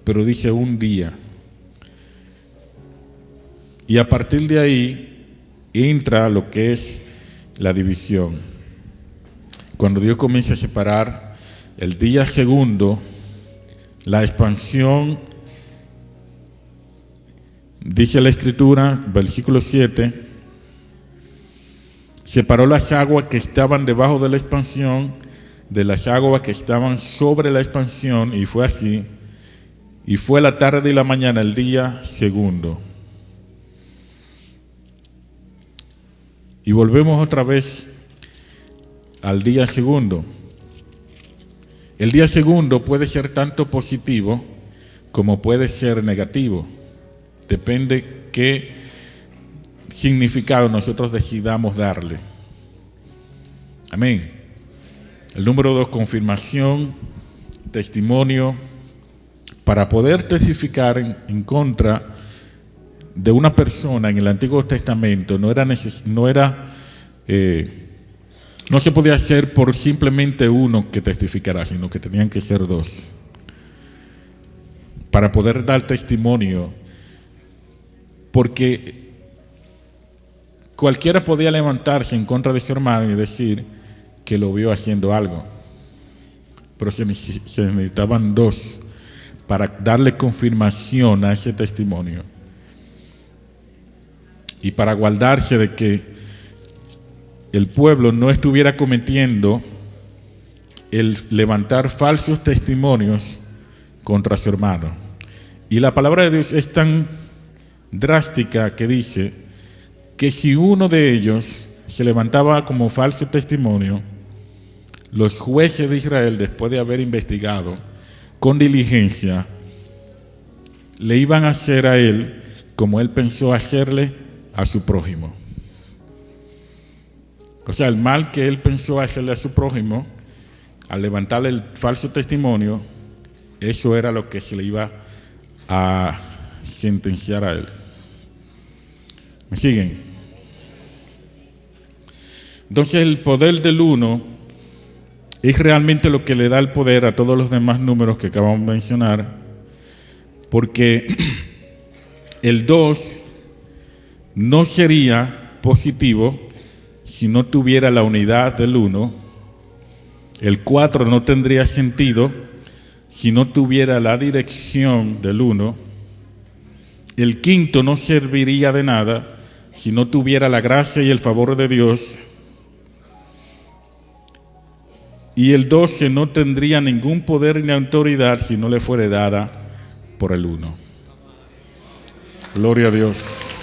S1: pero dice un día. Y a partir de ahí entra lo que es la división. Cuando Dios comienza a separar el día segundo, la expansión, dice la Escritura, versículo 7, separó las aguas que estaban debajo de la expansión de las aguas que estaban sobre la expansión, y fue así. Y fue la tarde y la mañana el día segundo. Y volvemos otra vez al día segundo. El día segundo puede ser tanto positivo como puede ser negativo. Depende qué significado nosotros decidamos darle. Amén. El número 2, confirmación, testimonio. Para poder testificar en contra de una persona en el Antiguo Testamento no se podía hacer por simplemente uno que testificara, sino que tenían que ser dos. Para poder dar testimonio, porque cualquiera podía levantarse en contra de su hermano y decir que lo vio haciendo algo, pero se necesitaban dos para darle confirmación a ese testimonio y para guardarse de que el pueblo no estuviera cometiendo el levantar falsos testimonios contra su hermano. Y la palabra de Dios es tan drástica que dice que si uno de ellos se levantaba como falso testimonio, los jueces de Israel, después de haber investigado con diligencia, le iban a hacer a él como él pensó hacerle a su prójimo. O sea, el mal que él pensó hacerle a su prójimo, al levantarle el falso testimonio, eso era lo que se le iba a sentenciar a él. ¿Me siguen? Entonces el poder del uno es realmente lo que le da el poder a todos los demás números que acabamos de mencionar, porque el 2 no sería positivo si no tuviera la unidad del 1. El 4 no tendría sentido si no tuviera la dirección del 1. El 5 no serviría de nada si no tuviera la gracia y el favor de Dios. Y el 12 no tendría ningún poder ni autoridad si no le fuera dada por el 1. Gloria a Dios.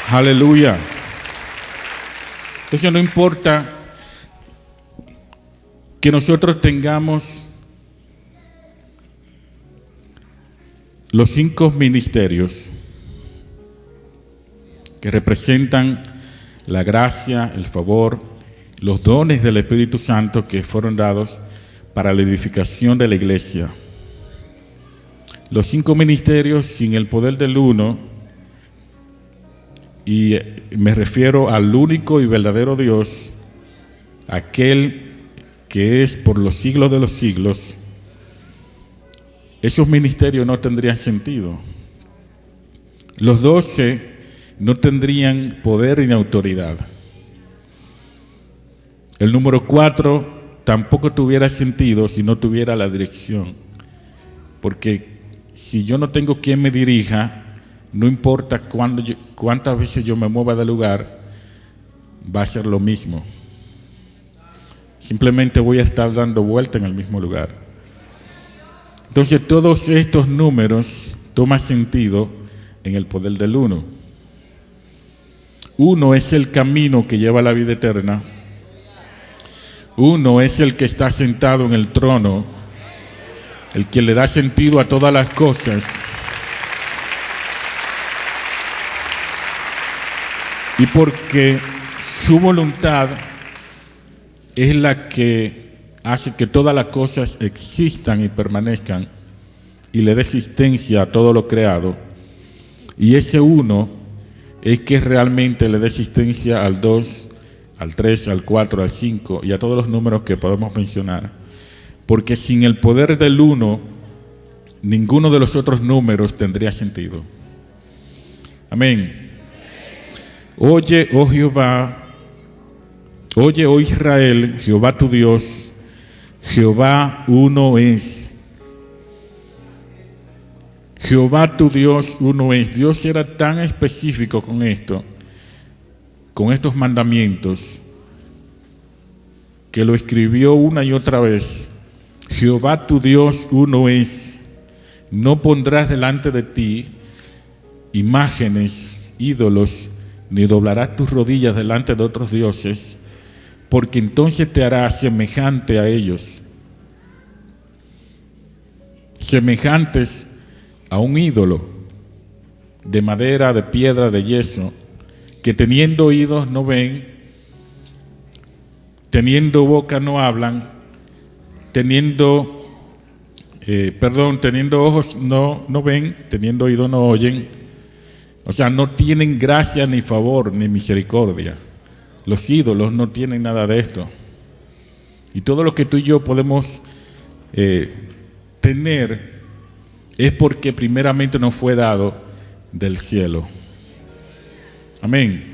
S1: Aleluya. Entonces no importa que nosotros tengamos los 5 ministerios que representan la gracia, el favor, los dones del Espíritu Santo que fueron dados para la edificación de la iglesia. Los 5 ministerios sin el poder del 1, y me refiero al único y verdadero Dios, aquel que es por los siglos de los siglos, esos ministerios no tendrían sentido. Los 12 no tendrían poder ni autoridad. El número 4 tampoco tuviera sentido si no tuviera la dirección. Porque si yo no tengo quien me dirija, no importa cuántas veces yo me mueva de lugar, va a ser lo mismo. Simplemente voy a estar dando vuelta en el mismo lugar. Entonces todos estos números toman sentido en el poder del 1. 1 es el camino que lleva a la vida eterna. 1 es el que está sentado en el trono, el que le da sentido a todas las cosas. Y porque su voluntad es la que hace que todas las cosas existan y permanezcan y le dé existencia a todo lo creado. Y ese 1 es que realmente le dé existencia al 2, al 3, al 4, al 5 y a todos los números que podemos mencionar. Porque sin el poder del 1, ninguno de los otros números tendría sentido. Amén. Oye, oh Jehová, oye, oh Israel, Jehová tu Dios, Jehová uno es. Jehová tu Dios uno es. Dios era tan específico con esto, con estos mandamientos, que lo escribió una y otra vez. Jehová tu Dios uno es. No pondrás delante de ti imágenes, ídolos, ni doblarás tus rodillas delante de otros dioses, porque entonces te harás semejante a ellos, semejantes a un ídolo de madera, de piedra, de yeso, que teniendo oídos no ven, teniendo boca no hablan, teniendo ojos no ven, teniendo oídos no oyen. O sea, no tienen gracia ni favor ni misericordia. Los ídolos no tienen nada de esto. Y todo lo que tú y yo podemos tener es porque primeramente nos fue dado del cielo. Amén.